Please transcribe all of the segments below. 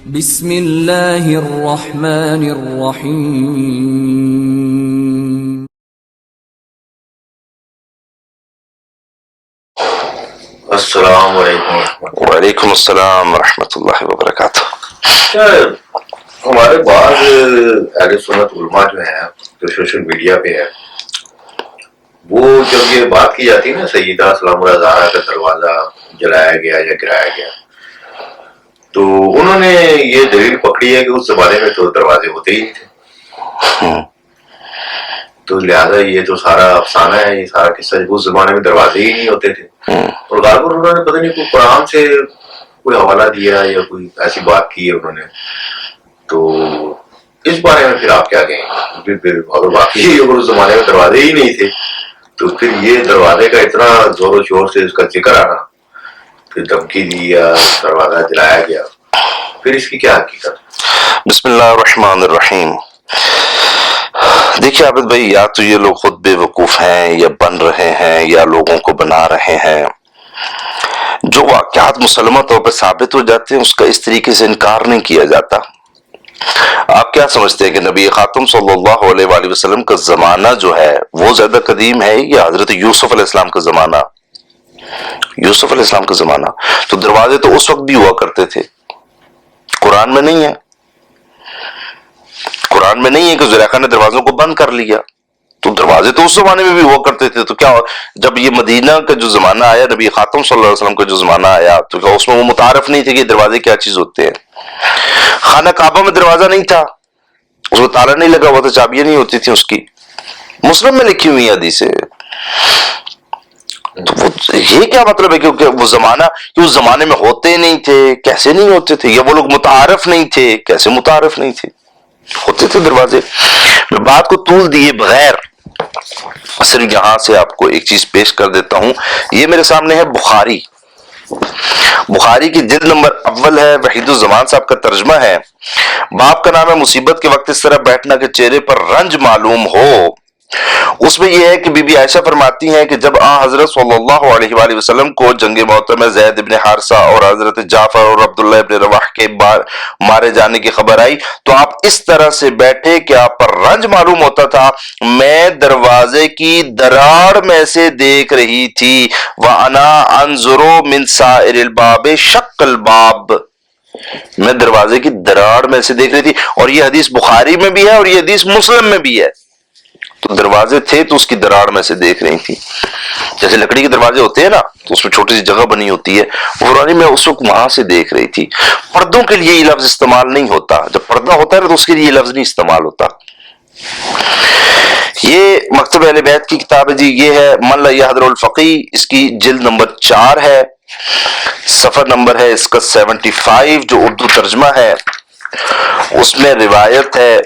بسم اللہ الرحمن الرحیم. السلام علیکم. وعلیکم السلام ورحمۃ اللہ وبرکاتہ. ہمارے بعض اہل سنت علماء جو ہیں جو سوشل میڈیا پہ ہے، وہ جب یہ بات کی جاتی ہے نا سیدہ سلام اللہ زہرا کا دروازہ جلایا گیا یا گرایا گیا، تو انہوں نے یہ دلیل پکڑی ہے کہ اس زمانے میں تو دروازے ہوتے ہی نہیں تھے، تو لہٰذا یہ تو سارا افسانہ ہے، یہ سارا قصہ اس زمانے میں دروازے ہی نہیں ہوتے تھے. اور غالباً انہوں نے پتہ نہیں کوئی قرآن سے کوئی حوالہ دیا یا کوئی ایسی بات کی ہے انہوں نے. تو اس بارے میں پھر آپ کیا کہیں؟ پھر اگر واقعی اگر اس زمانے میں دروازے ہی نہیں تھے تو پھر یہ دروازے کا اتنا زور و شور سے اس کا ذکر آنا، پھر دھمکی دی یا دروازہ جلایا گیا، پھر اس کی کیا حقیقت؟ بسم اللہ الرحمن الرحیم. دیکھیے عابد بھائی، یا تو یہ لوگ خود بے وقوف ہیں یا بن رہے ہیں یا لوگوں کو بنا رہے ہیں. جو واقعات مسلمہ طور پہ ثابت ہو جاتے ہیں اس کا اس طریقے سے انکار نہیں کیا جاتا. آپ کیا سمجھتے ہیں کہ نبی خاتم صلی اللہ علیہ وآلہ وسلم کا زمانہ جو ہے وہ زیادہ قدیم ہے یا حضرت یوسف علیہ السلام کا زمانہ؟ یوسف علیہ السلام کا زمانہ تو دروازے تو اس وقت بھی ہوا کرتے تھے، قرآن میں نہیں ہے. قرآن میں نہیں ہے کہ زلیخا نے دروازوں کو بند کر لیا. تو دروازے تو اس زمانے میں بھی ہوا کرتے تھے. تو کیا جب یہ مدینہ کا جو زمانہ آیا، نبی خاتم صلی اللہ علیہ وسلم کا جو زمانہ آیا، تو کیا اس میں وہ متعارف نہیں تھے کہ دروازے کیا چیز ہوتے ہیں؟ خانہ کعبہ میں دروازہ نہیں تھا، اس کو تالا نہیں لگا ہوا تھا، چابیاں نہیں ہوتی تھیں اس کی. مسلم میں لکھی ہوئی حدیث ہے. تو یہ کیا مطلب ہے کہ وہ زمانہ کہ اس زمانے میں ہوتے نہیں تھے؟ کیسے نہیں ہوتے تھے؟ یا وہ لوگ متعارف نہیں تھے؟ کیسے متعارف نہیں تھے؟ ہوتے تھے دروازے. میں بات کو طول دیے بغیر صرف یہاں سے آپ کو ایک چیز پیش کر دیتا ہوں. یہ میرے سامنے ہے بخاری کی جلد نمبر اول ہے، وحید الزمان صاحب کا ترجمہ ہے. باپ کا نام ہے مصیبت کے وقت اس طرح بیٹھنا کہ چہرے پر رنج معلوم ہو. اس میں یہ ہے کہ بی بی عائشہ فرماتی ہیں کہ جب حضرت صلی اللہ علیہ وآلہ وسلم کو جنگ معتہ میں زید ابن حارثہ اور حضرت جعفر اور عبداللہ ابن رواح کے مارے جانے کی خبر آئی تو آپ اس طرح سے بیٹھے کہ آپ پر رنج معلوم ہوتا تھا. میں دروازے کی دراڑ میں سے دیکھ رہی تھی. وَأَنَا أَنظُرُ مِنْ سَائِرِ الْبَابِ شَقَّ الْبَابِ. میں دروازے کی دراڑ میں سے دیکھ رہی تھی. اور یہ حدیث بخاری میں بھی ہے اور یہ حدیث مسلم میں بھی ہے. تو دروازے تھے تو اس کی دراڑ میں سے دیکھ رہی تھی. جیسے لکڑی کے دروازے ہوتے ہیں نا تو اس میں چھوٹی سی جگہ بنی ہوتی ہے، قرآن میں اس وقت وہاں سے دیکھ رہی تھی. پردوں کے لیے یہ لفظ استعمال نہیں ہوتا. جب پردہ ہوتا ہے نا تو اس کے لیے یہ لفظ نہیں استعمال ہوتا. یہ مکتب اہل بیت کی کتاب ہے جی. یہ ہے من لا یحضر الفقی، اس کی جلد نمبر 4 ہے، صفحہ نمبر ہے اس کا 75، جو اردو ترجمہ ہے. اس میں روایت ہے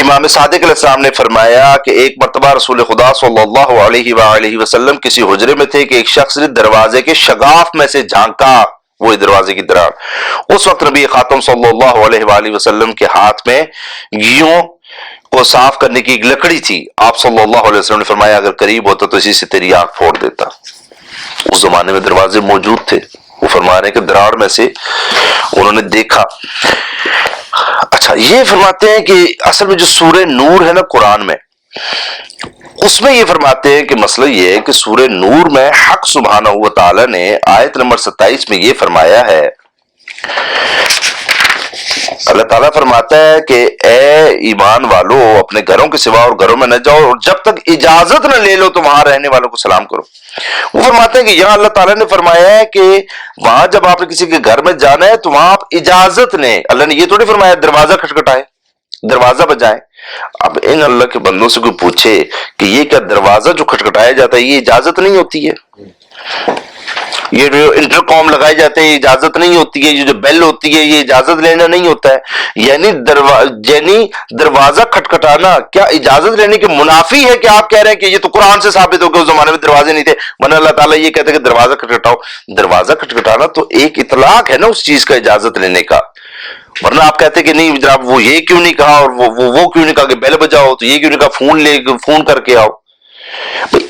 امام صادق علیہ السلام نے فرمایا کہ ایک مرتبہ رسول خدا صلی اللہ علیہ وآلہ وسلم کسی حجرے میں تھے کہ ایک شخص نے دروازے کے شگاف میں سے جھانکا، وہ دروازے کی دراڑ. اس وقت نبی خاتم صلی اللہ علیہ وآلہ وسلم کے ہاتھ میں گیوں کو صاف کرنے کی ایک لکڑی تھی. آپ صلی اللہ علیہ وسلم نے فرمایا اگر قریب ہوتا تو اسی سے تیری آنکھ پھوڑ دیتا. اس زمانے میں دروازے موجود تھے. وہ فرما رہے ہیں کہ دراڑ میں سے انہوں نے دیکھا. اچھا، یہ فرماتے ہیں کہ اصل میں جو سورہ نور ہے نا قرآن میں، اس میں یہ فرماتے ہیں کہ مسئلہ یہ ہے کہ سورہ نور میں حق سبحانہ و تعالی نے آیت نمبر 27 میں یہ فرمایا ہے، اللہ تعالیٰ فرماتا ہے کہ اے ایمان والو اپنے گھروں کے سوا اور گھروں میں نہ جاؤ اور جب تک اجازت نہ لے لو تو وہاں رہنے والوں کو سلام کرو. وہ فرماتے ہیں کہ یہاں اللہ تعالیٰ نے فرمایا ہے کہ وہاں جب آپ نے کسی کے گھر میں جانا ہے تو وہاں آپ اجازت لیں. اللہ نے یہ تھوڑی فرمایا دروازہ کھٹکھٹائے، دروازہ بجائے. اب ان اللہ کے بندوں سے کوئی پوچھے کہ یہ کیا دروازہ جو کھٹکھٹایا جاتا ہے یہ اجازت نہیں ہوتی ہے؟ یہ جو انٹر کام لگائے جاتے ہیں یہ اجازت نہیں ہوتی ہے؟ یہ جو بیل ہوتی ہے یہ اجازت لینا نہیں ہوتا ہے؟ یعنی دروازہ کھٹکھٹانا کیا اجازت لینے کے منافی ہے کہ آپ کہہ رہے ہیں کہ یہ تو قرآن سے ثابت ہو کہ اس زمانے میں دروازے نہیں تھے، ورنہ اللہ تعالیٰ یہ کہتے ہیں کہ دروازہ کھٹکھٹاؤ. دروازہ کھٹکھٹانا تو ایک اطلاق ہے نا اس چیز کا اجازت لینے کا. ورنہ آپ کہتے کہ نہیں جناب وہ یہ کیوں نہیں کہا اور وہ کیوں نہیں کہا کہ بیل بجاؤ، تو یہ کیوں نہیں کہا فون کر کے آؤ.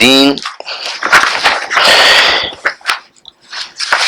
3।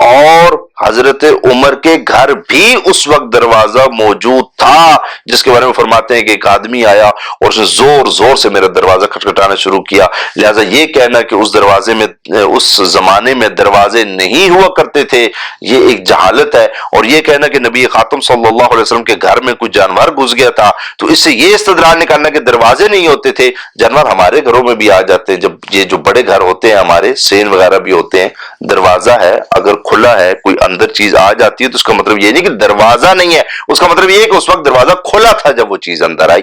اور حضرت عمر کے گھر بھی اس وقت دروازہ موجود تھا، جس کے بارے میں فرماتے ہیں کہ ایک آدمی آیا اور اس نے زور زور سے میرا دروازہ کھٹکھٹانا شروع کیا۔ لہٰذا یہ کہنا کہ اس دروازے میں اس زمانے میں دروازے نہیں ہوا کرتے تھے یہ ایک جہالت ہے، اور یہ کہنا کہ نبی خاتم صلی اللہ علیہ وسلم کے گھر میں کوئی جانور گھس گیا تھا تو اس سے یہ استدلال نکالنا کہ دروازے نہیں ہوتے تھے۔ جانور ہمارے گھروں میں بھی آ جاتے ہیں، جب یہ جو بڑے گھر ہوتے ہیں ہمارے، سین وغیرہ بھی ہوتے ہیں، دروازہ ہے اگر کھلا ہے کوئی اندر چیز آ جاتی ہے تو اس کا مطلب یہ نہیں کہ دروازہ نہیں ہے، اس کا مطلب یہ ہے کہ اس وقت دروازہ کھلا تھا جب وہ چیز اندر آئی،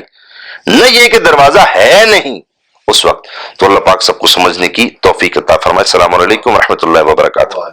نہ یہ کہ دروازہ ہے نہیں اس وقت۔ تو اللہ پاک سب کو سمجھنے کی توفیق عطا فرمائے۔ السلام علیکم ورحمۃ اللہ وبرکاتہ۔